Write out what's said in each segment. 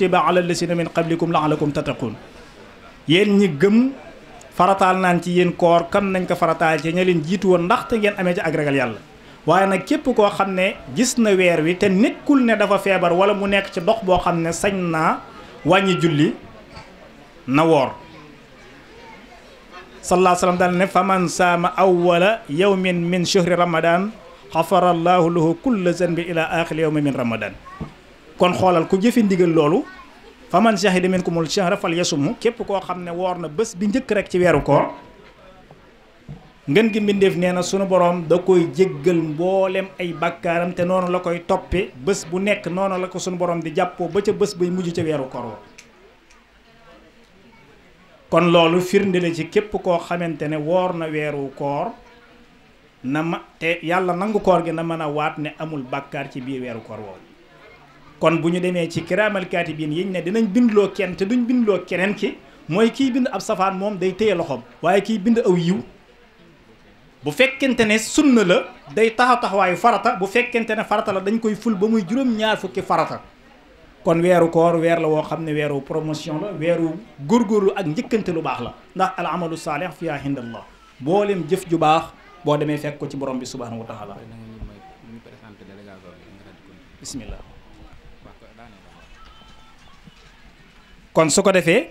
kutiba ala lasina min qablikum la'allakum tattaqun yéen ñi gëm farataal naan ci yéen koor kam nañ ko farataal ci ña leen jiitu woon ndaxte ngeen amee ci ak ragal yàlla waaye nag képp koo xam ne gis na weer wi te nekkul ne dafa feebar wala mu nekk ci dox boo xam ne sañ naa wàññi julli na woor sallallahu alayhi wa sallam daal ne faman saama awwala yawmin min shahri ramadan xafara allahu lahu kulla zanbi ila axiri yawmin min ramadan kon xoolal ku jëfe ndigal loolu faman shahida minkumul shahra falyasumhu képp koo xam ne woor na bés bi njëkk rek ci weeru koor ngën gi mbindeef nee na sunu borom da koy jéggal mboolem ay bàkkaaram te noonu la koy toppe bés bu nekk noonu la ko sunu borom di jàppoo ba ca bés bay mujj ca weeru koor wa kon loolu firnde la ci képp koo xamante ne woor na weeru koor na ma te yàlla nangu koor gi na mën a waat ne amul bàkkaar ci biir weeru koor woowu kon bu ñu demee ci kiraamal kaatibiin yiñ ne dinañ bindloo kenn te duñ bindloo keneen ki mooy kiy bind ab safaan moom day téye loxoom waaye kiy bind aw yiw bu fekkente ne sunna la day taxawaayu farata bu fekkente ne farata la dañ koy ful ba muy juróom-ñaar fukki farata kon weeru koor weer la woo xam ne weeru promotion la weeru góorgóorlu ak njëkkante lu baax la ndax al amalu saalih fiha hindallah boolem jëf ju baax boo demee fekk ko ci borom bi subhanahu wa taala bismillah kon su ko defee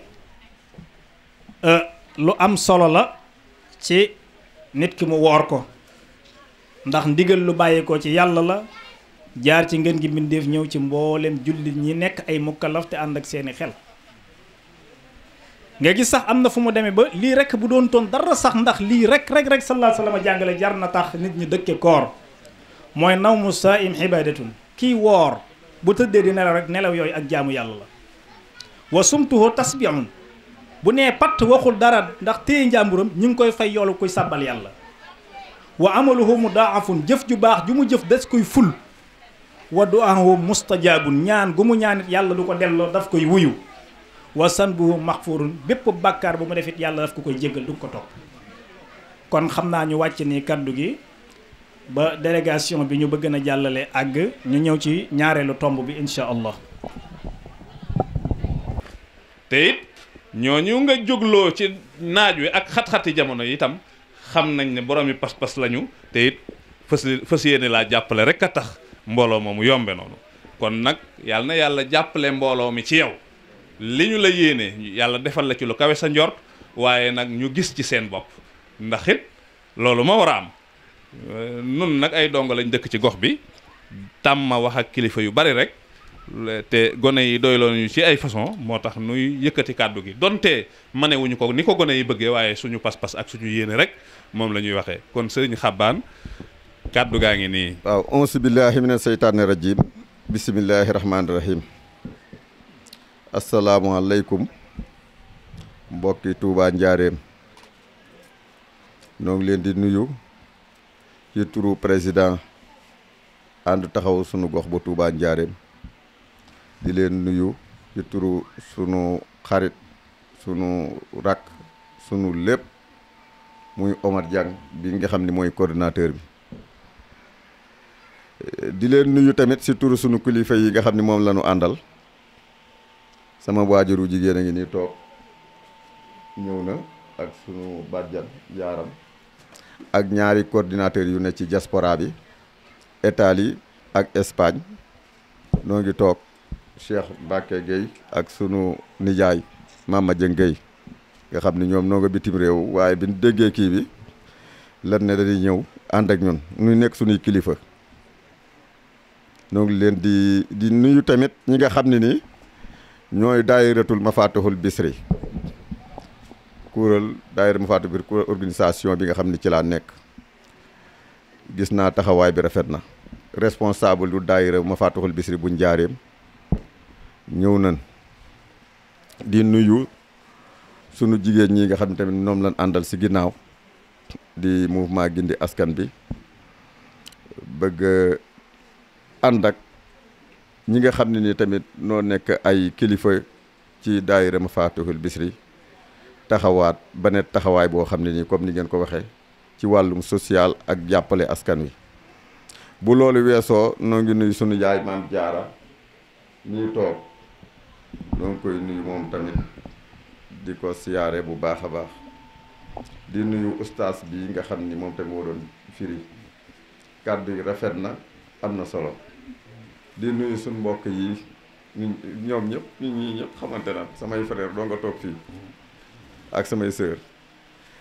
lu am solo la ci nit ki mu woor ko ndax ndigal lu bàyyi ko ci yàlla la jaar ci ngeen gi mbindeef ñëw ci mboolem jullit ñi nekk ay mukallaf te ànd ak seeni xel nga gis sax am na fu mu demee ba lii rek bu doon toon dara sax ndax lii rek sallallahu alayhi wa sallam jàngale jar na tax nit ñi dëkke koor mooy nawmu saa'im ibadatun kii woor bu tëddee di nelaw rek nelaw yooyu ak jaamu yàlla la wa sumtuhu tasbihun bu nee patt waxul dara ndax téye njàmburam ñu ngi koy fay yoolu kuy sàbbal yàlla wa amaluhu mudaafun jëf ju baax ju mu jëf des koy ful wa du'aahu mustajaabun ñaan gu mu ñaanit yàlla du ko delloo daf koy wuyu wa sanbuhu maxfurun bépp bàkkaar bu mu defit yàlla daf ko koy jéggal du ko topp kon xam naa ñu wàcc ni kaddu gi ba délégation bi ñu bëgg na jàllale àgg ñu ñëw ci ñaareelu tomb bi insha allah te it ñooñu nga jógloo ci naaj wi ak xat-xati jamono yi itam xam nañ ne borom yi pas-pas lañu te it fas yéene laa jàppale rek a tax mbooloo moomu yombe noonu kon nag yàlla na yàlla jàppale mbooloo mi ci yow li ñu la yéene yàlla defal la ci lu kawe sa njort waaye nag ñu gis ci seen bopp ndax it loolu ma war a am nun nag ay dongo lañ dëkk ci gox bi tàmm wax ak kilifa yu bari rek te gone yi doyloo ñu ci ay façon moo tax nuy yëkkati kàddu gi donte manewuñu ko ni ko gone yi bëggee waaye suñu pas-pas ak suñu yéene rek moom la ñuy waxee kon sëriñ Xabbaan kàddu gaa ngi nii. waaw auzu billahi mina seytaani rajim bismillahi rahmaani rahim asalaamaaleykum mbokki Touba Njaareem ñoo ngi leen di nuyu ci turu président ànd taxaw sunu gox bu Touba Njaareem di leen nuyu ci turu sunu xarit sunu rakk sunu lépp muy Omar Diang bi nga xam ni mooy coordinateur bi di leen nuyu tamit ci turu sunu kilifa yi nga xam ni moom la ñu àndal sama waajuru jigéen a ngi nii toog ñëw na ak sunu bàjjan jaaram ak ñaari coordinateur yu ne ci diaspora bi Italie ak Espagne noo ngi toog Cheikh Mbacke Gueye ak sunu nijaay Mama Dieng Gueye nga xam ni ñoom noo nga bitim réew waaye bi ñu déggee kii bi lan ne dañuy ñëw ànd ak ñun ñu nekk sunuy kilifa noo ngi leen di nuyu tamit ñi nga xam ne nii ñooy daayiratul Mafatihul Bichri kuréel daayira Mafatihul Bichri kuréel organisation bi nga xam ne ci laa nekk gis naa taxawaay bi rafet na responsable du daayira Mafatihul Bichri bu Njaareem ñëw nañ di nuyu sunu jigéen ñi nga xam ne tamit ñoom lañ àndal si ginnaaw di mouvement gindi askan bi bëgg ànd ak ñi nga xam ne ni tamit noo nekk ay kilifa ci daayira Mafatihul Bichri taxawaat ba ne taxawaay boo xam ne nii comme ni ngeen ko waxee ci wàllum social ak jàppale askan wi bu loolu weesoo noo ngi nuyu sunu yaay maam Jaara ñuy toog donc koy nuyu moom tamit di ko siyaare bu baax a baax di nuyu ustaas bi nga xam ni moom tamit moo doon firi kàddu yi rafet na am na solo di nuyu suñ mbokk yi ñoom ñëpp ñi ñëpp xamante na samay frère doo nga toog fii ak samay sœur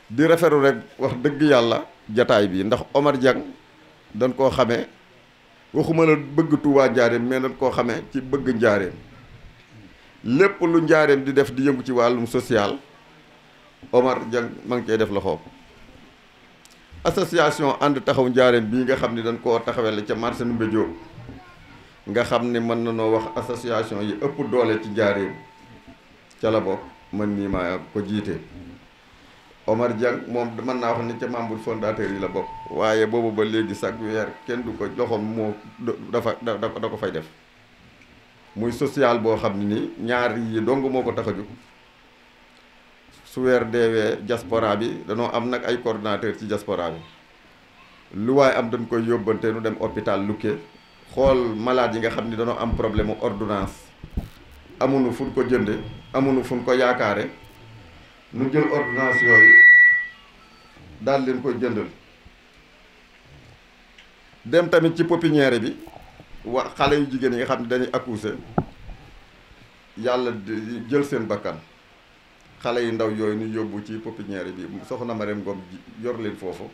di rafetlu rek wax dëgg yàlla jataay bi ndax Omar Dieng dañ koo xamee waxuma la bëgg Touba njaareem mais dañ koo xamee ci bëgg njaareem lépp lu njaareem di def di yëngu ci wàllum social Omar Dieng ma ngi cee def loxoom association ànd taxaw njaareem bii nga xam ni dañ koo taxawele ca marché Ndoumbé Diop nga xam ni mën na noo wax association yi ëpp doole ci njaareem ca la bokk man nii maa ko jiite Omar Dieng moom mën naa wax ni ca membre fondateur yi la bokk waaye boobu ba léegi chaque weer kenn du ko loxoom moo da ko fay def muy social boo xam ne ni ñaar yi dong moo ko tax a jóg su weer deewee diaspora bi danoo am nag ay coordonnateur ci diaspora bi lu waaye am dañ koy yóbbante nu dem hôpital Lukke xool malade yi nga xam ni danoo am problème ordonnance amuñu fu ñu ko jënde amuñu fu ñu ko yaakaare nu jël ordonnance yooyu daal leen koy jëndal dem tamit ci pépinière bi xale yu jigéen yi nga xam ne dañuy accoucher yàlla di jël seen bakkan xale yu ndaw yooyu ñu yóbbu ci pépinière bi soxna Marème Ngom yor leen foofu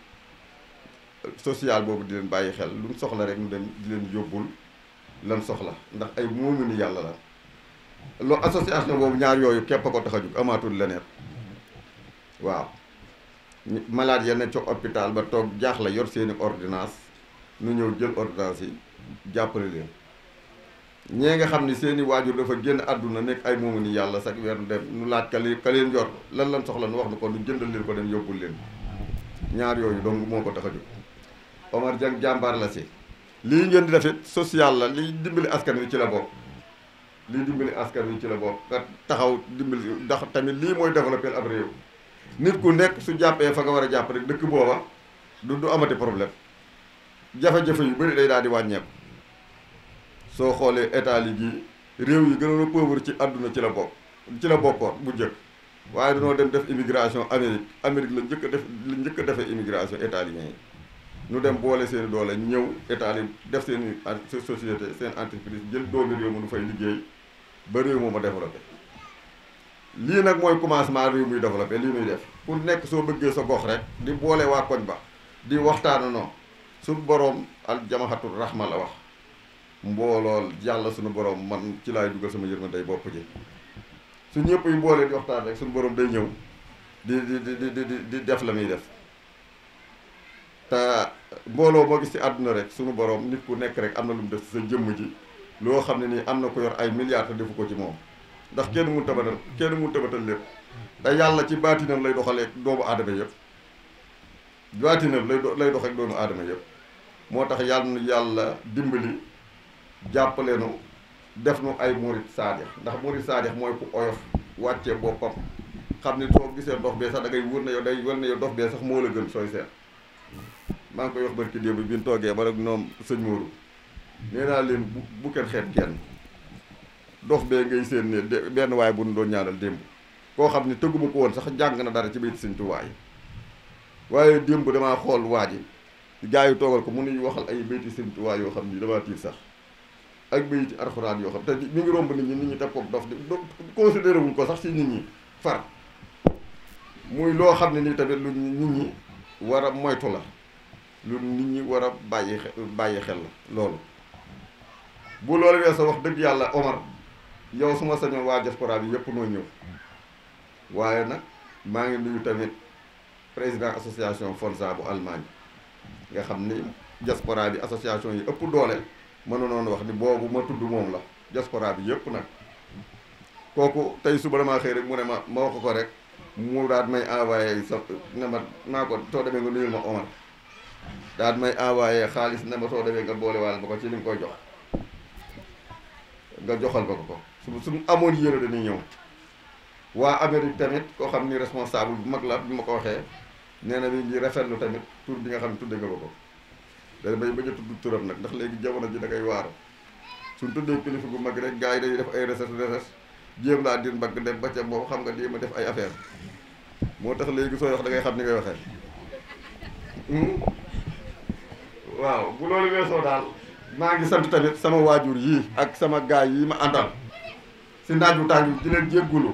social boobu di leen bàyyi xel lu mu soxla rek ñu dem di leen yóbbul lan soxla ndax ay moomu ni yàlla la loolu association boobu ñaar yooyu képp a ko tax a jóg amaatul leneen waaw malade ya ne ca hôpital ba toog jaaxle yor seeni ordonnance nu ñëw jël ordonnance yi jàppale leen ñee nga xam ni seeni waajur dafa génn àdduna nekk ay moomu ni yàlla sax weer nu dem nu laaj ka leen yor lan soxla nu wax na ko nu jëndal leen ko dem yóbbul leen ñaar yooyu donc moo ko tax a jóg Omar Dieng jàmbaar la si lii ngeen di def it social la liy dimbali askan wi ci la bokk lii dimbali askan wi ci la bokk nga taxaw dimbali ndax tamit lii mooy développer ab réew nit ku nekk su jàppee fa nga war a jàpp rek dëkk booba du amati problème jafe-jafe yu bëri day daal di wàññeeku soo xoolee état gi réew yi gënoon a pauvre ci àdduna ci la bokkoon bu njëkk waaye dañoo dem def immigration Amérique la njëkk a defee immigration italien yi ñu dem boole seen doole ñëw état yi def seen société seen entreprise jël doomi réew mu nu fay liggéey ba réew moom a développé lii nag mooy commencement réew muy développé lii muy def ku nekk soo bëggee sa gox rek di boole waa koñ ba di waxtaanandoo suñu boroom al jamaxatul rahma la wax mboolool yàlla suñu boroom man ci laay dugal sama yërmande day bopp ji su ñëpp yi boole di waxtaan rek suñu boroom day ñëw di def la muy def te mbooloo moo gis ci àdduna rek suñu boroom nit ku nekk rek am na lu mu def sa jëmm ji loo xam ne nii am na ko yor ay milliards te defu ko ci moom ndax kenn mun tabatal lépp te yàlla ci baatinam lay doxalee doomu aadama yëpp baatinam lay dox ak doomu aadama yëpp moo tax yàlla dimbali jàppale nu def nu ay murit saadix ndax murit saadix mooy ku oyof wàccee boppam xam ni soo gisee dox bee sax da ngay wër na yow dox bee sax moo la gën sooy seet maa ngi koy wax barki démb bi ñu toogee ba rek ñoom sëñ Mourou nee naa leen bu kenn xeet kenn dox bee ngay seen ne benn waay bu nu doon ñaanal démb koo xam ne tëgguma ko woon sax jàng na dara ci bayti sëñ Tuubaa yi waaye démb damaa xool waa ji gaa yi toogal ko mu nuy waxal ay bayti sëñ Tuubaa yoo xam ni damaa tiit sax ak bayti alxuraan yoo xam te mi ngi romb nit ñi teg ko dof di considéré wuñ ko sax ci nit ñi far muy loo xam ne nii tamit lu nit ñi war a moytu la lu nit ñi war a bàyyi xel la loolu bu loolu weesoo wax dëgg yàlla Omar yow su ma sañoon waa diaspora bi yëpp noo ñëw waaye nag maa ngi nuyu tamit président association Fonza bu Allemagne nga xam ni diaspora bi association yi ëpp doole mënoon wax ni boobu ma tudd moom la diaspora bi yëpp nag kooku tey suba damaa xëy rek mu ne ma wax ko rek mu daal may envoyé sa ne ma naa ko soo demee nga nuyul ma Omar daal may envoyé xaalis ne ma soo demee nga boole waale ba ko ci li nga koy jox nga joxal ko suñu amoon yéene dañuy ñëw waa Amérique tamit koo xam ni responsable bu mag la bi ma ko waxee nee na mi ngi rafetlu tamit tur bi nga xam ne tudde nga ko dana bay bañ a tudd turam nag ndax léegi jamono ji da ngay waaru suñ tuddee kilifa gu mag rek gars yi dañuy def ay recherche jéem laa dir mbagg dem ba ca moom xam nga lii ma def ay affaire moo tax léegi sooy wax da ngay xam ni ngay waxee waaw bu loolu weesoo daal maa ngi sant tamit sama waajur yii ak sama gaay yi ma àndal si naaj wu tàng di leen jéggulu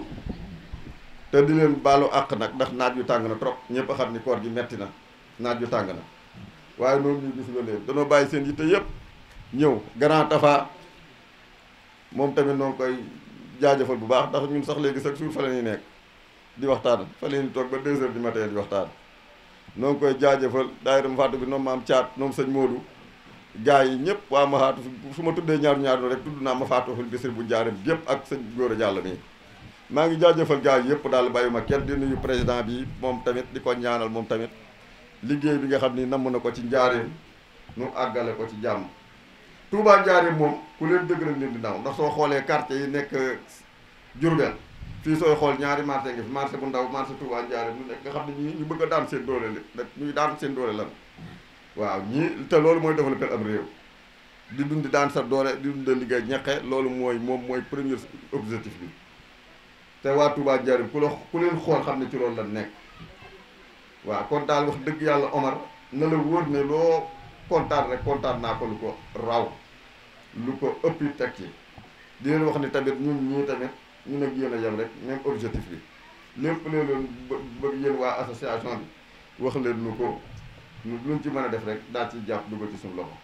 te di leen baalu àq nag ndax naaj yu tàng na trop ñëpp a xam ni koor gi metti na naaj yu tàng na waaye noonu ñu gis nga leen danoo bàyyi seen yitte yëpp ñëw Grand Tafa moom tamit noo ngi koy jaajëfal bu baax ndax ñun sax léegi chaque jour fa la ñuy nekk di waxtaan fa la ñuy toog ba 2 heures du matin di waxtaan noo ngi koy jaajëfal daayira Faatu bi noonu maam Caat noonu sëñ Modou gars yi ñëpp waa ma faatu su ma tuddee ñaar rek tudd naa ma faatuxul bisir bu njaareem gépp ak sëñ Góor a Jàll nii maa ngi jaajëfal gars yi yëpp daal bàyyi ma kenn di nuyu président bi moom tamit di ko ñaanal moom tamit liggéey bi nga xam ni namm na ko ci njaareem nu àggale ko ci jàmm Touba njaareem moom ku leen dëgg rek leen di ndaw ndax soo xoolee quartier yi nekk Diourbel fii sooy xool ñaari marché ngi fi marché bu ndaw marché Touba njaareem lu nekk nga xam ne ñii ñu bëgg a daan seen doole la ñuy daan seen doole lan waaw ñii te loolu mooy développer am réew di dund daan sa doole di dund liggéey ñeqe loolu moom mooy premier objectif bi te waa Touba njaareem ku leen xool xam ne ci loolu la nekk waaw kon daal wax dëgg yàlla Omar na la wóor ne loo kontaan rek kontaan naa ko lu ko raw lu ko ëppi teg ci di leen wax ni tamit ñun ñii tamit ñun ak yéen a yem rek même objectif bi lépp leen bëgg yéen waa association bi wax leen nu ko luñ ci mën a def rek daal ci jàpp dugal ci suñu loxo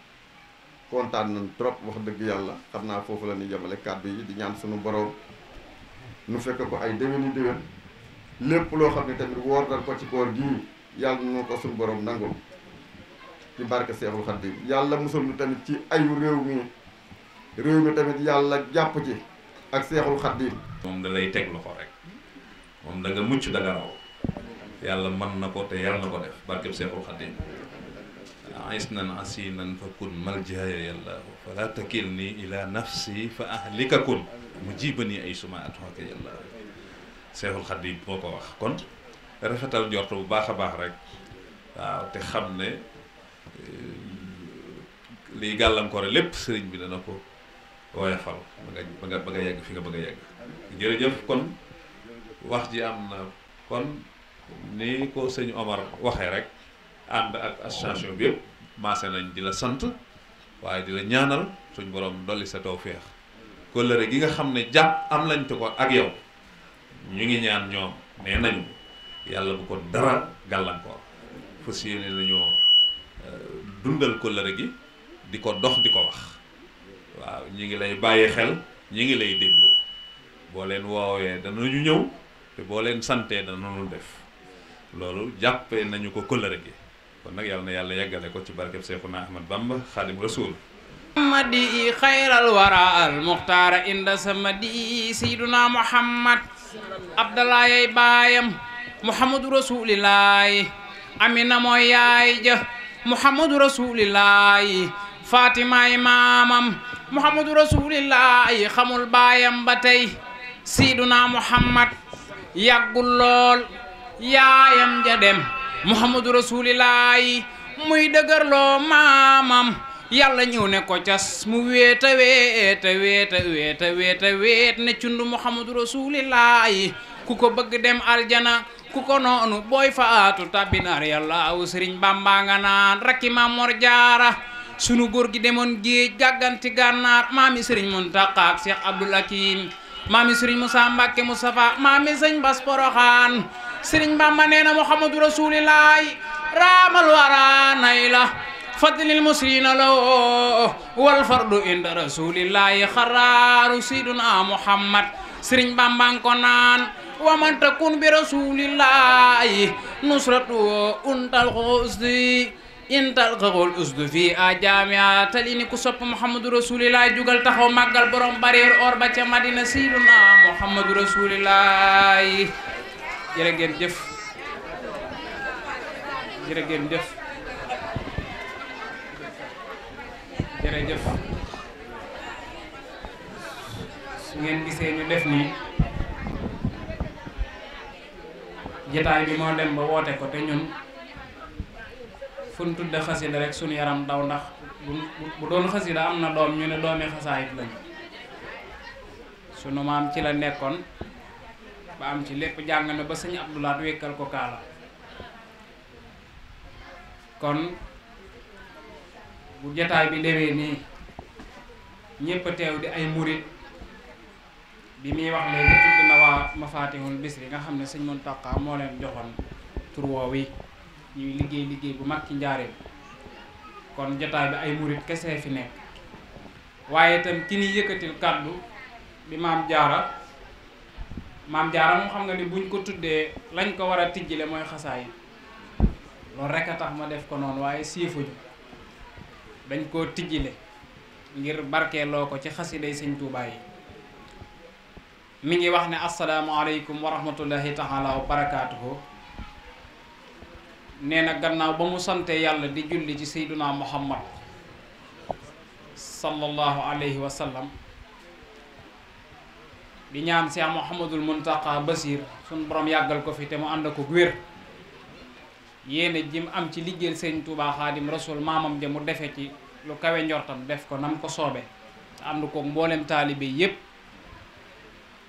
kontaan nañ trop wax dëgg yàlla xam naa foofu la ñuy yemale kàddu yi di ñaan suñu borom nu fekk ko ay déwéni déwén lépp loo xam ne tamit woor dal ko ci koor gii yàlla nu ko suñu borom nangul ci barke Seexul Xadiim yàlla musal nu tamit ci ayu réew mi tamit yàlla jàpp ci ak Seexul Xadiim moom da lay teg loxo rek moom da nga mucc da nga raw yàlla mën na ko te yàlla na ko def barkeb Seexul Xadiim isnan asinan fa kun maljaya yàlla fala takilni ila nafsi fa ahlika kun mujibani ay suma atuhaka yàlla Seexul Xadiim moo ko wax kon rafetal njort bu baax a baax rek waaw te xam ne liy gàllankoore lépp sëriñ bi dana ko woyofal ba nga yegg fi nga bëgg a yegg jërëjëf kon wax ji am na kon ni ko sëñ Omar waxee rek ànd ak association bi yëpp maase nañ di la sant waaye di la ñaanal suñ borom dolli sa tawféex kóllëre gi nga xam ne jàpp am lañ te ko ak yow ñu ngi ñaan ñoom nee nañu yàlla bu ko dara gàllankoor fas yéene nañoo dundal kóllëre gi di ko dox di ko wax waaw ñi ngi lay bàyyi xel ñi ngi lay déglu boo leen woowee danañu ñëw te boo leen santee danañu def loolu jàppee nañu ko kóllëre gi kon nag yàlla na yàlla yeggale ko ci barkeb Seexuna Ahmad Bamba Xaadim Rasuul madi xayral wara al muxtaara inda samadi sayyiduna Muhammad Abdallah yay baayam Muhammadu Rasuulillaahi Amina mooy yaay ja Muhammadu Rasuulillaahi Faatimaay maamam Muhammadu Rasuulillaahi xamul baayam ba tey sayyiduna Muhammad yàggul lool yaayam ja dem Muhammadu Rasuulillaahi muy dëgërloo maamam yàlla ñëw ne ko cas mu wéeta weet ne cundu Muhammadu Rasuulillaahi ku ko bëgg dem aljana ku ko noonu booy faatu tabbinaar yàlla aw Sëriñ Bamba nga naan rakki Maam Mor Jaara sunu góor gi demoon géej gàgganti gànnaar maami Sëriñ Muntaqa ak Cheikh Abdoul Hakim maami Sëriñ Musaa Mbàkke Mustafa maami Sëñ Bas Poroxaan Sëriñ Bamba nee na Muhammadu Rasuulillaahi raamal wara nay la fadlil musrina law wal fardu inda Rasuulillaahi xaraaru sayyiduna Muhammad Sëriñ Bamba ko naan wa man takun bi Rasuulillaahi nusratu untal xusdi intal xaxul usdu fii a jaamia tali ni ku sopp Muhammadu Rasuulillaahi jugal taxaw màggal borom bariir or ba ca Madina sayyiduna Muhammadu Rasuulillaahi jërë ngeen jëf jërë ngeen jëf jërëjëf su ngeen gisee ñu def nii jataay bi moo dem ba woote ko te ñun fu ñu tudde xasida rek suñu yaram daw ndax bu doon xasida am na doom ñu ne doomi xasaayit lañu sunu maam ci la nekkoon ba am ci lépp jàng na ba sëñ Abdoulaat wékkal ko kaala kon bu jataay bi demee nii ñépp a teew di ay murit bi muy wax léegi tudd na waa Mafatihul Bichri nga xam ne sëñ Muntaqa moo leen joxoon tur woow yi ñuy liggéey bu mag ci njaareem kon jataay bi ay murit kese fi nekk waaye itam ki ni yëkkatil kàddu bi maam jaara moom xam nga ni buñ ko tuddee lañ ko war a tijjile mooy xasaay loolu rek a tax ma def ko noonu waaye siifuñu dañ koo tijjile ngir barkeeloo ko ci xasiday sëñ Tuubaa yi mi ngi wax ne asalaamaaleykum wa rahmatullahi taala wa barakaatuhu nee na gannaaw ba mu sante yàlla di julli ci sayduna muhammad sallallahu alayhi wa sallam di ñaan Cheikh Mouhamadul Muntaqa Basir suñ borom yàggal ko fi te mu ànd ko wér yéene jim am ci liggéeyal sëñ Tuubaa Xaadim Rasul maamam ja mu defe ci lu kawe njortam def ko nam ko soobe ànd ko mboolem taalibe yépp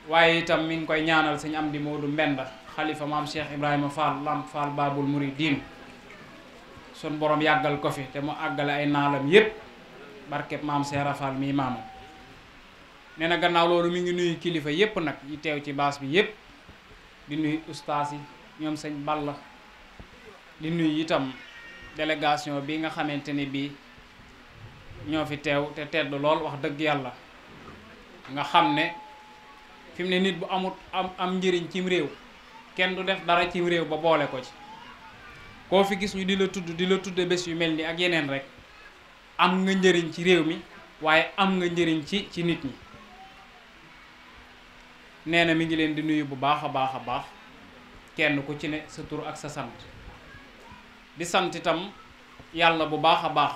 waaye itam mi ngi koy ñaanal sëñ Amdi Moodu Mbenda xalifa maam Cheikh Ibrahima Fall Lamp Fall Babul Mouridine sun borom yàggal ko fi te mu àggale ay naalam yépp barkeb maam Seera Fall mii maamam nee na gannaaw loolu mi ngi nuyu kilifa yépp nag yi teew ci baas bi yépp di nuyu ustaas yi ñoom sëñ Balla di nuyu itam délégation bi nga xamante ni bii ñoo fi teew te tedd lool wax dëgg yàlla nga xam ne fi mu ne nit bu am njëriñ cim réew kenn du def dara cim réew ba boole ko ci koo fi gis ñu di la tudde bés yu mel ni ak yeneen rek am nga njëriñ ci réew mi waaye am nga njëriñ ci nit ñi nee na mi ngi leen di nuyu bu baax a baax a baax kenn ku ci ne sa tur ak sa sant di sant itam yàlla bu baax a baax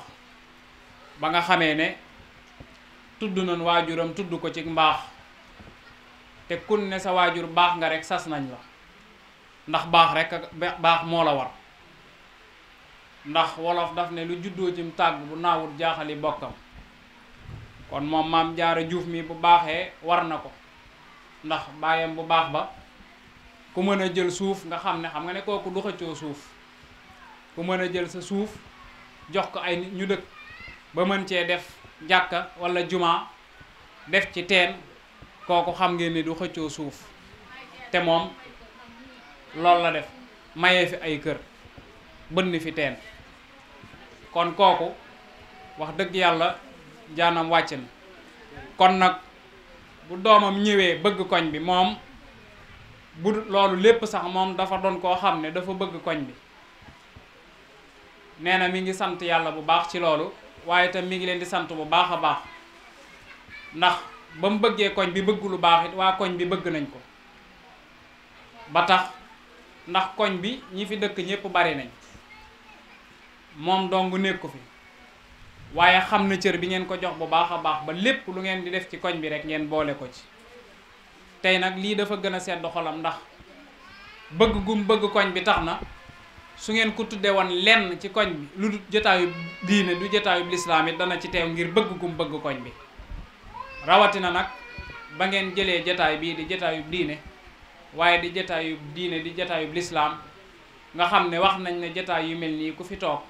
ba nga xamee ne tudd nañ waajuram tudd ko ci mbaax te kun ne sa waajur baax nga rek sas nañ la ndax baax rek baax moo la war ndax wolof daf ne lu juddoo cim tàgg bu naawut jaaxali bokkam kon moom maam Jaara Juuf mi bu baaxee war na ko ndax baayam bu baax ba ku mën a jël suuf nga xam ne kooku du xëccoo suuf ku mën a jël sa suuf jox ko ay nit ñu dëkk ba mën cee def jàkka walla jumaa def ci teen kooku xam ngeen ni du xëccoo suuf te moom loolu la def mayee fi ay kër bënn fi teen kon kooku wax dëgg yàlla jaanam wàcc na kon nag bu doomam ñëwee bëgg koñ bi moom bu loolu lépp sax moom dafa doon koo xam ne dafa bëgg koñ bi nee na mi ngi sant yàlla bu baax ci loolu waaye itam mi ngi leen di sant bu baax a baax ndax ba mu bëggee koñ bi bëgg lu baax it waa koñ bi bëgg nañ ko ba tax ndax koñ bi ñi fi dëkk ñépp bari nañ moom dong nekku fi waaye xam na cër bi ngeen ko jox bu baax a baax ba lépp lu ngeen di def ci koñ bi rek ngeen boole ko ci tey nag lii dafa gën a sedd xolam ndax bëgg gum bëgg koñ bi tax na su ngeen ko tuddee woon lenn ci koñ bi lu jotaayu diine du jotaayu lislaam it dana ci teew ngir bëgg gum bëgg koñ bi rawatina nag ba ngeen jëlee jotaay bii di jotaayu diine waaye di jotaayu diine di jotaayu lislaam nga xam ne wax nañ ne jotaay yu mel nii ku fi toog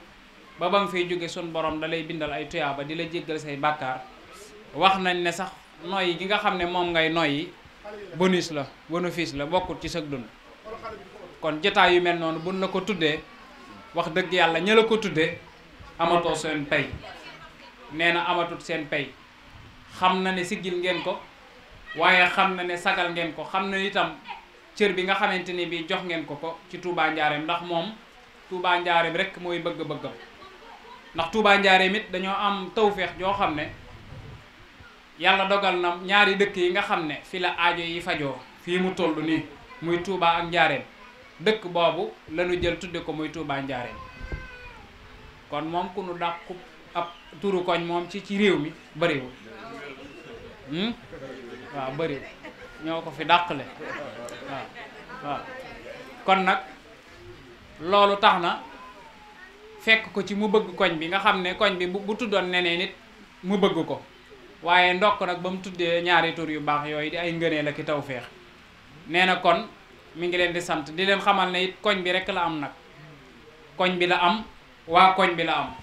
ba nga fiy jóge sun borom da lay bindal ay tuyaaba di la jéggal say bàkkaar wax nañ ne sax noyyi gi nga xam ne moom ngay noyyi bonus la bénéfice la bokkut ci sag dund kon jotaay yu mel noonu buñ la ko tuddee wax dëgg yàlla ña la ko tuddee amatoo seen pay nee na amatut seen pay xam na ne siggil ngeen ko waaye xam na ne sagal ngeen ko xam na itam cër bi nga xamante ni bii jox ngeen ko ci Touba Njaareem ndax moom Touba Njaareem rek mooy bëgg-bëggam ndax Touba Njaareem it dañoo am tawféex joo xam ne yàlla dogal na ñaari dëkk yi nga xam ne fi la aajo yi fajoo fii mu toll nii muy Touba ak Njaareem dëkk boobu lañu jël tudde ko muy Touba Njaareem kon moom ku nu dàqu ab turu koñ moom ci réew mi bëriwul waaw bëriwul ñoo ko fi dàqale waaw kon nag loolu tax na fekk ko ci mu bëgg koñ bi nga xam ne koñ bi bu tuddoon neneen nit mu bëgg ko waaye ndokk nag ba mu tuddee ñaari tur yu baax yooyu di ay ngëneel ak i tawféex nee na kon mi ngi leen di sant di leen xamal ne it koñ bi rek la am nag koñ bi la am waa koñ bi la am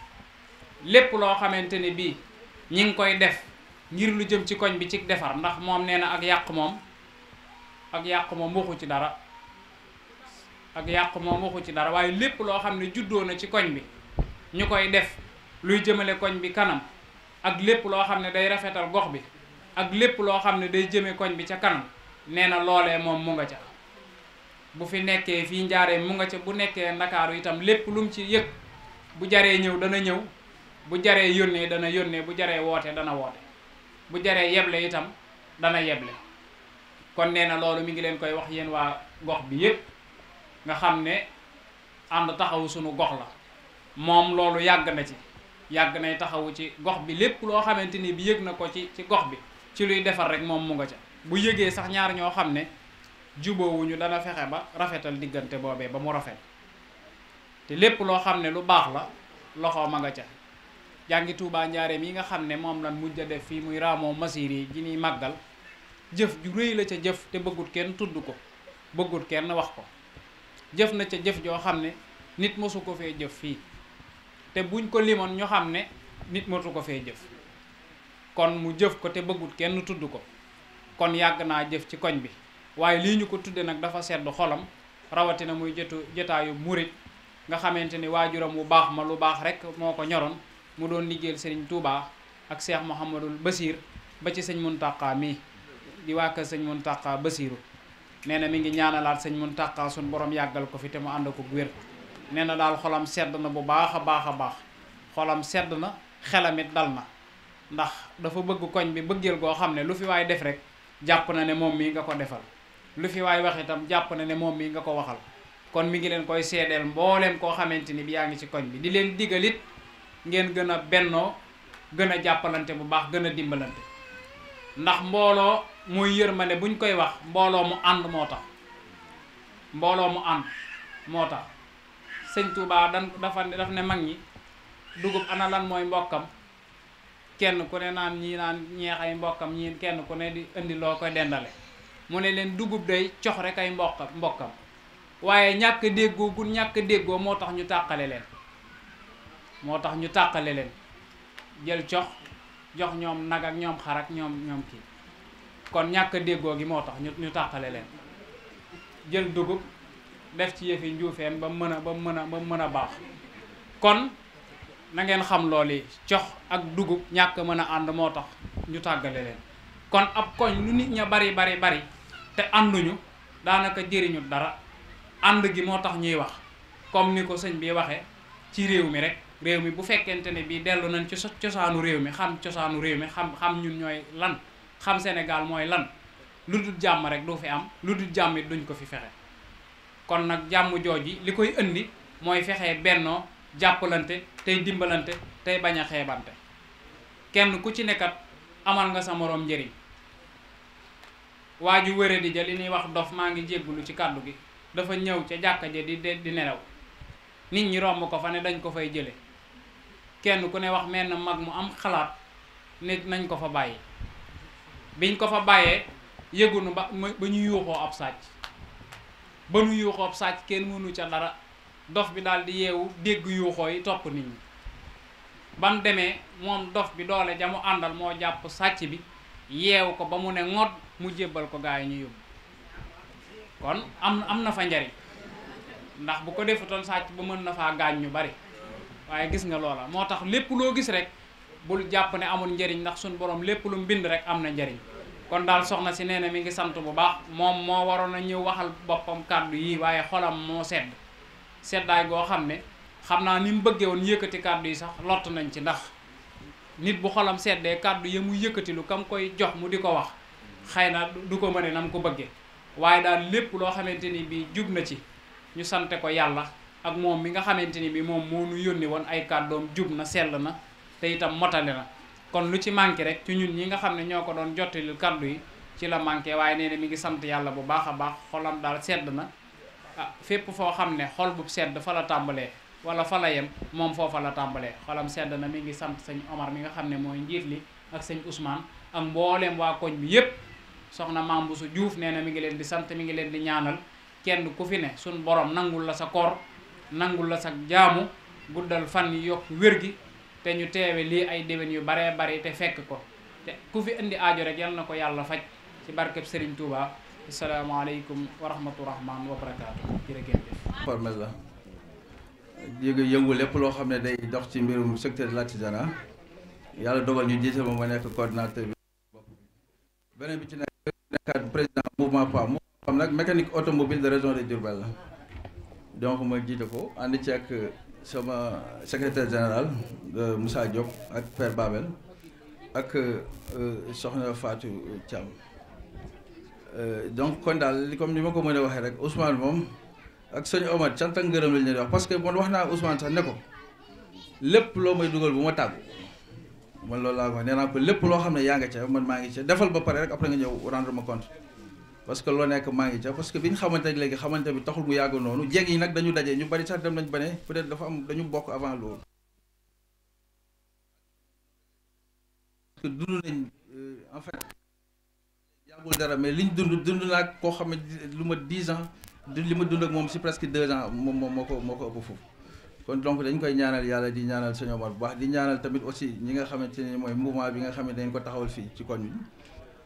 lépp loo xamante ni bii ñi ngi koy def ngir lu jëm ci koñ bi ci defar ndax moom nee na ak yàq moom waxu ci dara ak yàq moom waxu ci dara waaye lépp loo xam ne juddoo na ci koñ bi ñu koy def luy jëmale koñ bi kanam ak lépp loo xam ne day rafetal gox bi ak lépp loo xam ne day jëme koñ bi ca kanam nee na loolee moom mu nga ca bu fi nekkee fii Njaaréem mu nga ca bu nekkee Ndakaaru itam lépp lu mu ci yëg bu jaree ñëw dana ñëw bu jaree yónnee dana yónnee bu jaree woote dana woote bu jaree yeble itam dana yeble kon nee na loolu mi ngi leen koy wax yéen waa gox bi yépp nga xam ne ànd taxawu sunu gox la moom loolu yàgg na ci yàgg nay taxawu ci gox bi lépp loo xamante ni bi yëg na ko ci gox bi ci luy defar rek moom mu nga ca bu yëgee sax ñaar ñoo xam ne juboowuñu dana fexe ba rafetal diggante boobee ba mu rafet te lépp loo xam ne lu baax la loxo ma nga ca jàngi Tuubaa Njaaréem yi nga xam ne moom lan mujj a def fii muy raamoo masir yi ji ñuy màggal jëf ju rëy la ca jëf te bëggut kenn tudd ko bëggut kenn wax ko jëf na ca jëf joo xam ne nit mosu ko fee jëf fii te buñ ko limoon ñu xam ne nit mosu ko fee jëf kon mu jëf ko te bëggut kenn tudd ko kon yàgg naa jëf ci koñ bi waaye lii ñu ko tudde nag dafa sedd xolam rawatina muy jotaayu murit nga xamante ni waajuram bu baax ma lu baax rek moo ko ñoroon mu doon liggéeyal sëriñ Touba ak Cheikh Mouhamadul Basir ba ci sëñ Muntaqa mii di waa kër sëñ Muntaqa Basiru nee na mi ngi ñaanalaat sëñ Muntaqa suñ borom yàggal ko fi te mu ànd ko wér nee na daal xolam sedd na bu baax a baax a baax xolam sedd na xelamit dal na ndax dafa bëgg koñ bi bëggeel goo xam ne lu fi waay def rek jàpp na ne moom mii nga ko defal lu fi waay wax itam jàpp na ne moom mii nga ko waxal kon mi ngi leen koy seedeel mbooleem koo xamante ni bi yaa ngi ci koñ bi di leen digalit ngeen gën a bennoo gën a jàppalante bu baax gën a dimbalante ndax mbooloo muy yërmande buñ koy wax mbooloo mu ànd moo tax mbooloo mu ànd moo tax sëñ Touba daf ne mag ñi dugub ana lan mooy mbokkam kenn ku ne naan ñii naan ñeex ay mbokkam ñii kenn ku ne di indi loo koy dendale mu ne leen dugub day cox rek ay mbokkam waaye ñàkk déggoo gu ñàkk déggoo moo tax ñu tàqale leen jël cox jox ñoom nag ak ñoom xar ak ñoom kii kon ñàkk déggoo gi moo tax ñu tàqale leen jël dugub def ci yëfi njuufeen ba mën a baax kon na ngeen xam loolu yi cox ak dugub ñàkk mën a ànd moo tax ñu tàggale leen kon ab koñ lu nit ña bari te ànduñu daanaka jëriñu dara ànd gi moo tax ñuy wax comme ni ko sëñ bi waxee ci réew mi rek réew mi bu fekkente ne bii dellu nañ ci cosaanu réew mi xam cosaanu réew mi xam ñun ñooy lan xam Sénégal mooy lan lu dul jàmm rek du fi am lu dul jàmm it duñ ko fi fexe kon nag jàmm jooji li koy indi mooy fexe bennoo jàppalante tey dimbalante tey bañ a xeebante kenn ku ci nekkat amal nga sa moroom njëriñ waa ju wére di ja li ñuy wax dof maa ngi jéggulu ci kàddu gi dafa ñëw ca jàkka ja di nelaw nit ñi romb ko fa ne dañ ko fay jële kenn ku ne wax mel na mag mu am xalaat ne nañ ko fa bàyyi biñ ko fa bàyyee yëgunu ba ñu yuuxoo ab sàcc kenn mënu ca dara dof bi daal di yeewu dégg yuuxoo yi topp nit ñi ba mu demee moom dof bi doole ja mu àndal moo jàpp sàcc bi yeewu ko ba mu ne ŋod mu jébbal ko gaa yi ñu yóbbu kon am na fa njariñ ndax bu ko defutoon sàcc ba mën na faa gaañ ñu bari waaye gis nga loola moo tax lépp loo gis rek bul jàpp ne amul njariñ ndax suñ borom lépp lu mu bind rek am na njariñ kon daal soxna si nee na mi ngi sant bu baax moom moo waroon a ñëw waxal boppam kàddu yi waaye xolam moo seddaay goo xam ne xam naa ni mu bëggee woon yëkkati kàddu yi sax lott nañ ci ndax nit bu xolam seddee kàddu yi mu yëkkati lu kam koy jox mu di ko wax xëy na du ko mëne na mu ko bëggee waaye daal lépp loo xamante ni bi jub na ci ñu sante ko yàlla ak moom mi nga xamante ni bi moom moo nu yónni woon ay kàddoom jub na sell na te itam motale na kon lu ci manqué rek ci ñun ñi nga xam ne ñoo ko doon jottalil kàddu yi ci la manqué waaye nee na mi ngi sant yàlla bu baax a baax xolam daal sedd na fépp foo xam ne xol bu sedd fa la tàmbalee wala fa la yem moom foofa la tàmbalee xolam sedd na mi ngi sant sëñ Omar mi nga xam ne mooy njiit li ak sëñ Ousmane ak mbooleem waa koñ bi yépp soxna Mame Bousso Diouf nee na mi ngi leen di sant mi ngi leen di ñaanal kenn ku fi ne suñ borom nangul la sa koor nangul la sa jaamu guddal fan yi yokk wér gi te ñu teewe lii ay déwén yu baree bari te fekk ko te ku fi indi aajo rek yal na ko yàlla faj ci barkeb Serigne Touba. asalaamaaleykum wa rahmatullahi wa barakaatu. jërëjëf. formel la yëngu lépp loo xam ne day dox ci mbirum secteur de l'artisanat yàlla dogal ñu jiite ma nekk coordinateur bi. beneen bi ci nekkaat président mouvement PAM moom nag mécanique automobile de région de Diourbel la donc ma jiite ko ànd ci ak sama secrétaire général Moussa Diop ak Père Babel ak soxna Fatou Thiam. Donc kon daal comme ni ma ko mën a waxee rek Ousmane moom ak sëñ Omar cant ak ngërëm lañ leen di wax parce que man wax naa Ousmane sax ne ko lépp loo may dugal bu ma tàggu man loolu laa ko nee naa ko lépp loo xam ne yaa nga ca man maa ngi ca defal ba pare rek après nga ñëw rendre ma compte parce que loo nekk maa ngi ca parce que bi ñu xamante ak léegi xamante bi taxul mu yàgg noonu jeeg yi nag dañu daje ñu bari sax dem nañ ba ne peut-être dafa am dañu bokk avant loolu. parce que dund nañ en fait. yàggul dara mais liñ dund naa koo xam ne lu ma 10 ans li ma dund ak moom si presque 2 ans moom moo ko ëpp foofu kon donc dañ koy ñaanal yàlla di ñaanal sëñ Omar bu baax di ñaanal tamit aussi ñi nga xamante ne mooy mouvement bi nga xam ne dañ ko taxawal fii ci koñ bi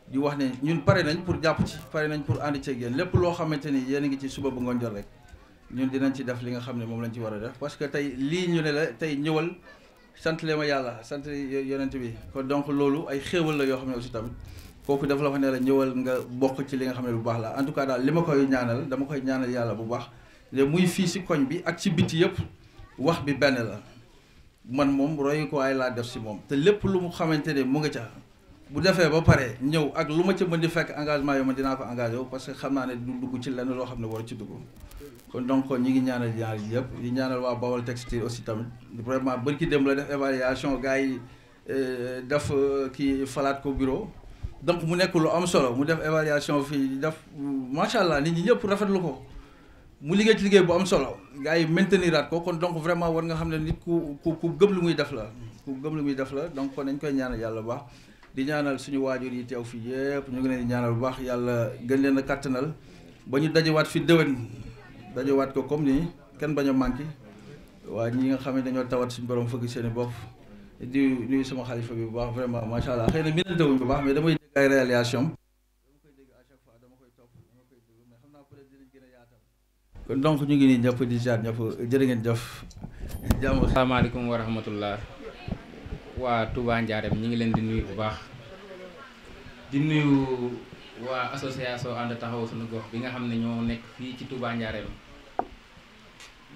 di wax ne ñun pare nañ pour jàpp ci pare nañ pour ànd ceeg yéen lépp loo xamante ni yéen a ngi ci suba bu ngoon jot rek ñun dinañ ci def li nga xam ne moom lañ ci war a def parce que tey lii ñu ne la tey ñëwal sant lee ma yàlla sant yonent bi kon donc loolu ay xéewal la yoo xam ne aussi tamit kooku dafa la wax ne la ñëwal nga bokk ci li nga xam ne bu baax la en tout cas daal li ma koy ñaanal dama koy ñaanal yàlla bu baax de muy fii si koñ bi ak ci biti yëpp wax bi benn la man moom royu ko ay laa def si moom te lépp lu mu xamante ne mu nga ca bu defee ba pare ñëw ak lu ma ca mën di fekk engagement yo ma dinaa ko engagé wu parce que xam naa ne du dugg ci lenn loo xam ne war ci dugg kon donc ñi ngi ñaanal ñaar yëpp di ñaanal waa Bawol Textile aussi tamit vraiment bërki dem la def évaluation gars yi def kii falaat ko bureau donc mu nekk lu am solo mu def évaluation fii def macha allah nit ñi ñëpp rafetlu ko mu liggéey ci liggéey bu am solo gars yi mainteniraat ko kon donc vraiment war nga xam ne nit ku gëm lu muy def la ku gëm lu muy def la donc kon dañ koy ñaanal yàlla bu baax di ñaanal suñu waajur yi teew fii yëpp ñu ngi leen di ñaanal bu baax yàlla gën leen a kàttanal ba ñu dajewaat fi déwén dajewaat ko comme nii kenn bañ a manqué waa ñi nga xam ne dañoo tawat suñu borom fëgg seen i bopp di nuyu sama xalifa bi bu baax vraiment macha allah xëy na mi nantewuñ bu baax mais damay dégg ay réalisation dama koy dégg à chaque fois dama koy topp dama koy déglu mais xam naa peut être dinañ gën a yaatal kon donc ñu ngi nii ñëpp di ziar ñëpp jërë ngeen jëf jàmm. asalaamaaleykum wa rahmatullah waa Touba Ndiarème ñi ngi leen di nuyu bu baax di nuyu waa association ànd taxawu suñu gox bi nga xam ne ñoo nekk fii ci Touba Ndiarème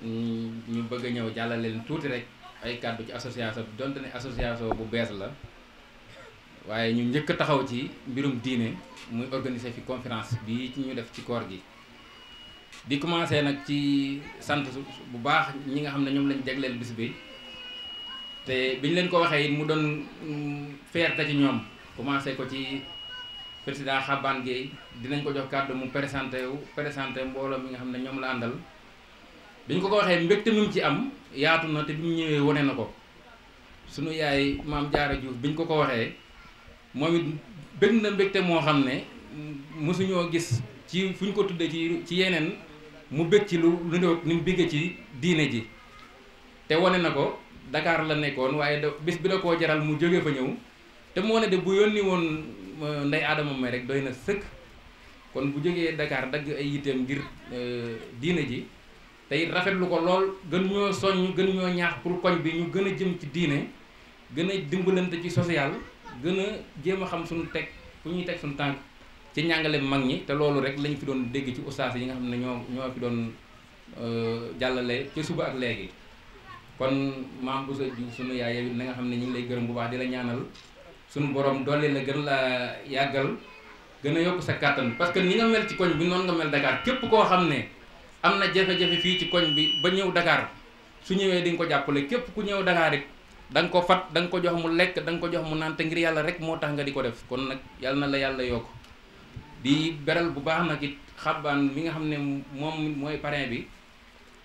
ñu bëgg a ñëw jàllale leen tuuti rek ay kàddu ci association bi donte ne association bu bees la waaye ñu njëkk a taxaw ci mbirum diine muy organiser fi conférence bii ci ñu def ci koor gi di commencer nag ci sant bu baax ñi nga xam ne ñoom lañ jagleel bis bi te biñ leen ko waxee it mu doon fierté ci ñoom commencé ko ci président Xaban Gueye dinañ ko jox kàddu mu présenté mbooloo mi nga xam ne ñoom la àndal biñ ko waxee mbégte mi mu ci am yaatu na te bi mu ñëwee wane na ko sunu yaay maam Jaara Juuf biñ ko waxee moom it bëgg na mbégte moo xam ne mosuñoo gis ci fu ñu ko tuddee ci yeneen mu bëgg ci lu ni mu bëggee ci diine ji te wane na ko Dakar la nekkoon waaye bis bi da koo jaral mu jóge fa ñëw te moo ne de bu yónni woon ndey Adama may rek doy na sëkk kon bu jógee Dakar dagg ay yiteem ngir diine ji te it rafetlu ko lool gën ñoo soññ gën ñoo ñaax pour koñ bi ñu gën a jëm ci diine gën a dimbalante ci social gën a jéem a xam suñu teg fu ñuy teg suñu tànk ci njàngale mag ñi te loolu rek lañ fi doon dégg ci ustaas yi nga xam ne ñoo fi doon jàllale ci suba ak léegi kon maam Bousso Diouf sunu yaay yow na nga xam ne ñu ngi lay gërëm bu baax di la ñaanal suñu borom doole la gën la yàggal gën a yokk sa kàttan parce que ni nga mel ci koñ bi noonu nga mel Dakar képp koo xam ne am na jafe-jafe fii ci koñ bi ba ñëw Dakar su ñëwee di nga ko jàppale képp ku ñëw Dakar rek da nga ko fat da nga ko jox mu lekk da nga ko jox mu naan te ngir yàlla rek moo tax nga di ko def kon nag yàlla na la yàlla yokk di beral bu baax nag it Xaban mi nga xam ne moom mooy parrain bi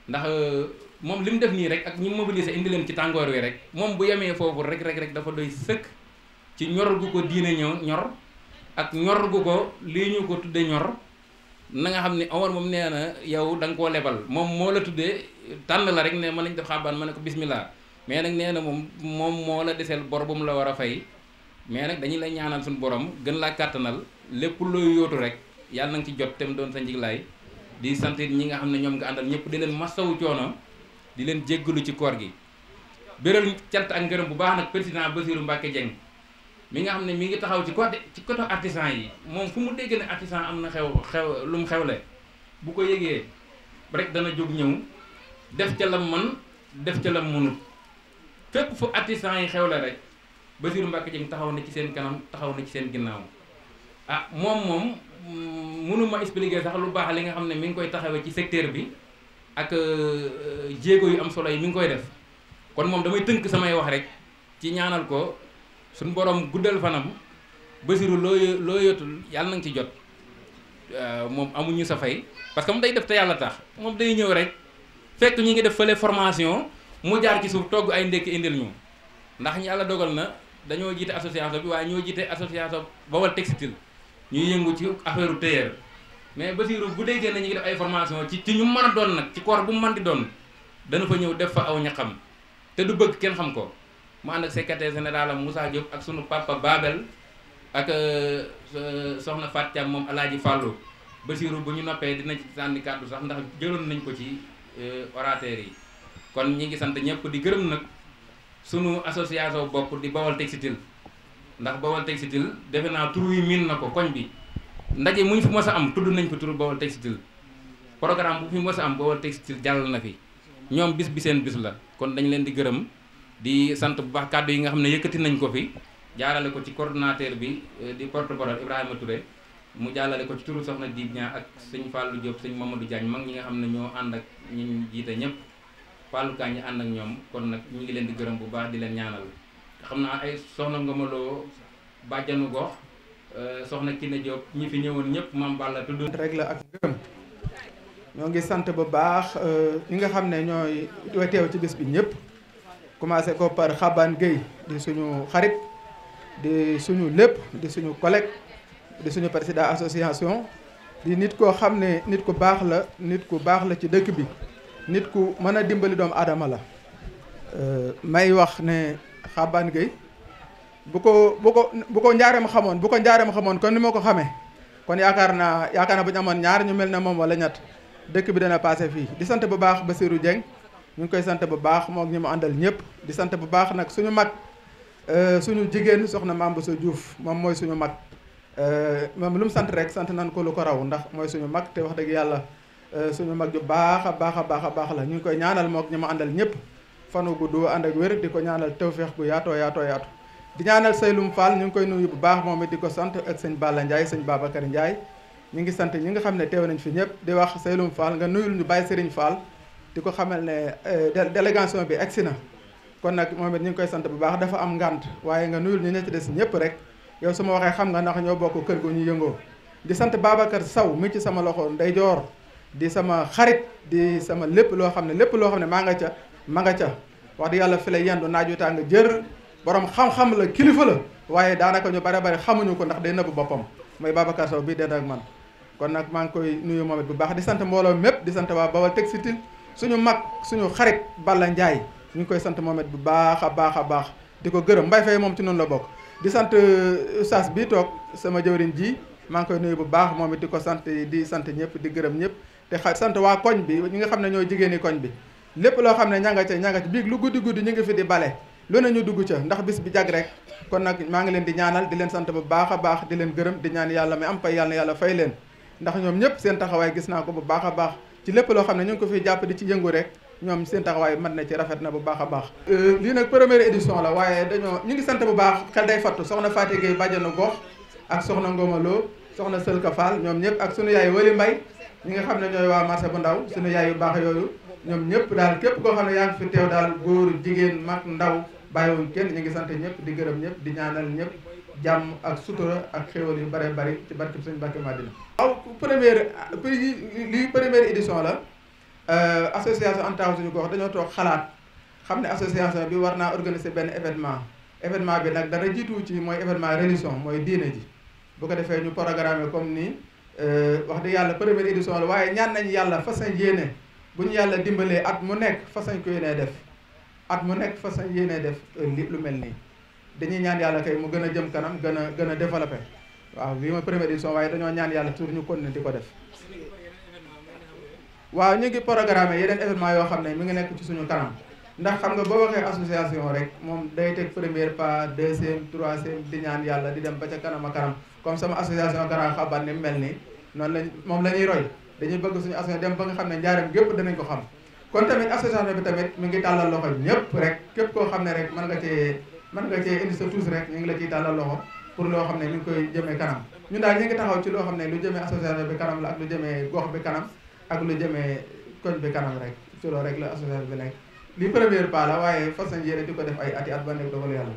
ndax moom li mu def nii rek ak ñi mobiliser indi leen ci tàngoor wi rek moom bu yemee foofu rek dafa doy sëkk ci ñor gu ko diine ñor ak ñor gu ko lii ñu ko tudde ñor na nga xam ne Omar moom nee na yow da nga koo lebal moom moo la tuddee tànn la rek ne mën nañ def xaabaan ma ne ko bismillah mais nag nee na moom moo la deseel bor bu mu la war a fay mais nag dañuy lay ñaanal suñu borom gën laa kàttanal lépp looy yóotu rek yàlla na nga ci jot te mu doon sa njiglaay di sant ñi nga xam ne ñoom nga àndal ñëpp di leen masawu coono di leen jéggalu ci koor gi béral cant ak ngërëm bu baax nag président Bassirou Mbacké Dieng mi nga xam ne mi ngi taxaw ci côté artisan yi moom fu mu dégg ne artisan am na xew lu mu xewle bu ko yëgee rek dana jóg ñëw def ca lam man def ca lam mënut fépp fu artisan yi xewle rek Bassirou Mbacké Dieng taxaw na ci seen kanam taxaw na ci seen ginnaaw ah moom mënuma expliquer sax lu baax li nga xam ne mi ngi koy taxawee ci secteur bi ak jéego yu am solo yi mi ngi koy def kon moom damay tënk samay wax rek ci ñaanal ko suñu borom guddal fanam Bassirou loo yotul yàlla na nga ci jot moom amuñu sa fay parce que moom day def te yàlla tax moom day ñëw rek fekk ñi ngi def fële formation mu jaar ci suuf togg ay ndekki indil ñu ndax yàlla dogal na dañoo jiite association bi waaye ñoo jiite association Bawol Textile ñuy yëngu ci affaire tailleur mais Bassirou bu déggee na ñu ngi def ay formation ci ñu mën a doon nag ci koor bu mu mën di doon dana fa ñëw def fa aw ñaxam te du bëgg kenn xam ko mu ànd ak secrétaire général am Moussa Diop ak sunu papa Babel ak soxna Fatou Thiam moom Alaaji Fallou Bassirou bu ñu noppee dina ci sànni kàddu sax ndax jëloon nañ ko ci orateur yi kon ñi ngi sant ñëpp di gërëm nag sunu association bopp di Bawol Textile ndax Bawol Textile defe naa tur wi miin na ko koñ bi ndaje muñ fi mos a am tudd nañ fi tur Bawol Textile programme bu fi mos a am Bawol Textile jàll na fi ñoom bis bi seen bis la kon dañ leen di gërëm di sant bu baax kàddu yi nga xam ne yëkkati nañ ko fi jaarale ko ci coordonnateur bi di porte-parole Ibrahima Touré mu jàllale ko ci turu soxna Dib Ñaa ak sëñ Fallou Diop sëñ Mamadou Diagne mag ñi nga xam ne ñoo ànd ak ñi jiite ñëpp Fallou Ka ñi ànd ak ñoom kon nag ñu ngi leen di gërëm bu baax di leen ñaanal xam naa ay soxna Ngomaloo bàjjanu gox soxna Kiné Diop ñi fi ñëwoon ñëpp Mame Balla tudd rek la ak gërëm ñoo ngi sant bu baax ñi nga xam ne ñooy teew ci bés bi ñëpp commencé ko par Xaban Gueye di suñu xarit di suñu lépp di suñu collègue di suñu président association di nit koo xam ne nit ku baax la ci dëkk bi nit ku mën a dimbali doomu aadama la may wax ne Xaban Gueye bu ko njaareem xamoon kon ni ma ko xamee kon yaakaar naa bu ñu amoon ñaar ñu mel ne moom wala ñett dëkk bi dana passé fii di sant bu baax Bassirou Dieng ñu ngi koy sant bu baax moom ñi mu àndal ñëpp di sant bu baax nag suñu mag suñu jigéen soxna Mame Bousso Diouf moom mooy suñu mag moom lu mu sant rek sant nan ko lu ko raw ndax mooy suñu mag te wax dëgg yàlla suñu mag ju baax a baax la ñu ngi koy ñaanal mook ñi mu àndal ñëpp fanu gudd ànd ak wér di ko ñaanal tawfeex gu yaatoo di ñaanal Seyloum Fall ñu ngi koy nuyu bu baax moom it di ko sant ak sëñ Balla Ndiaye sëñ Babacar Ndiaye ñu ngi sant ñi nga xam ne teew nañ fi ñëpp di wax Seyloum Fall nga nuyul ñu Baye Serigne Fall di ko xamal ne délégation bi egsi na kon nag moom it ñu ngi koy sant bu baax dafa am ngànt waaye nga nuyul ñu ne ci des ñëpp rek yow su ma waxee xam nga ndax ñoo bokk kër gu ñu yëngoo di sant Babacar Sow mi ci sama loxo ndeyjoor di sama xarit di sama lépp loo xam ne maa nga ca wax di yàlla fi la yendu naaju tàng jër borom xam-xam la kilifa la waaye daanaka ñu bare xamuñu ko ndax day nëbb boppam mooy Babacar Sow bii dend ak man kon nag maa ngi koy nuyu moom it bu baax di sant mbooloo mépp di sant waa Bawol Textile suñu mag suñu xarit Balla Ndiaye ñu ngi koy sant moom it bu baax a baax di ko gërëm Mbaye Faye moom ci noonu la bokk di sant Oustaz bii toog sama jëwriñ ji maa ngi koy nuyu bu baax moom it di ko sant di sant ñëpp di gërëm ñëpp te sant waa koñ bi ñi nga xam ne ñooy jigéeni koñ bi lépp loo xam ne ña nga ca biig lu guddi ñu ngi fi di bale lu ne ñu dugg ca ndax bis bi jag rek kon nag maa ngi leen di ñaanal di leen sant bu baax a baax di leen gërëm di ñaan yàlla mi am pay yàlla na yàlla fay leen ndax ñoom ñëpp seen taxawaay gis naa ko bu baax a baax ci lépp loo xam ne ñu ngi ko fiy jàpp di ci yëngu rek ñoom seen taxawaay mat na ci rafet na bu baax a baax lii nag première édition la waaye ñu ngi sant bu baax xel day fattu soxna Fatou Gueye bàjjanu gox ak soxna Ngomalo soxna Sëlka Fall ñoom ñëpp ak sunu yaay Wali Mbay ñi nga xam ne ñooy waa marché bu ndaw sunu yaay yu baax yooyu ñoom ñëpp daal képp koo xam ne yaa ngi fi teew daal góor jigéen mag ndaw bàyyiwuñ kenn ñu ngi sant ñëpp di gërëm ñëpp di ñaanal ñëpp jàmm ak sutura ak xéwal yu bare bari ci barke Sëñ Mbàkke Madina waaw première édition la association Ande Taxawu Suñu Gox dañoo toog xalaat xam ne association bi war naa organiser benn événement événement bi nag dara jiitu ci mooy événement religion mooy diine ji bu ko defee ñu programme comme ni wax dëgg yàlla première édition la waaye ñaan nañ yàlla fas yéene bu ñu yàlla dimbalee at mu nekk fas ko yéenee def at mu nekk fas yéenee def lu mel nii dañuy ñaan yàlla kay mu gën a jëm kanam gën a développé waaw bii mooy première édition waaye dañoo ñaan yàlla toujours ñu continuer di ko def waaw ñu ngi programme yeneen événement yoo xam ne mi ngi nekk ci suñu kanam ndax xam nga boo waxee association rek moom day teg première pas deuxième troisième di ñaan yàlla di dem ba ca kanam a kanam comme sama association Grand Xaban ni mel nii noonu lañ moom la ñuy roy dañuy bëgg suñu association dem ba nga xam ne njaareem gépp danañ ko xam kon tamit association bi tamit mi ngi tàllal loxo ñëpp rek képp koo xam ne rek mën nga cee indi sa tuus rek ñu ngi la ciy tàllal loxo pour loo xam ne ñu ngi koy jëmee kanam ñun daal ñu ngi taxaw ci loo xam ne lu jëmee association bi kanam la ak lu jëmee gox bi kanam ak lu jëmee koñ bi kanam rek ci loolu rek la association bi nekk li première pas la waaye fas yéene di ko def ay ati at ba nekk dogal yàlla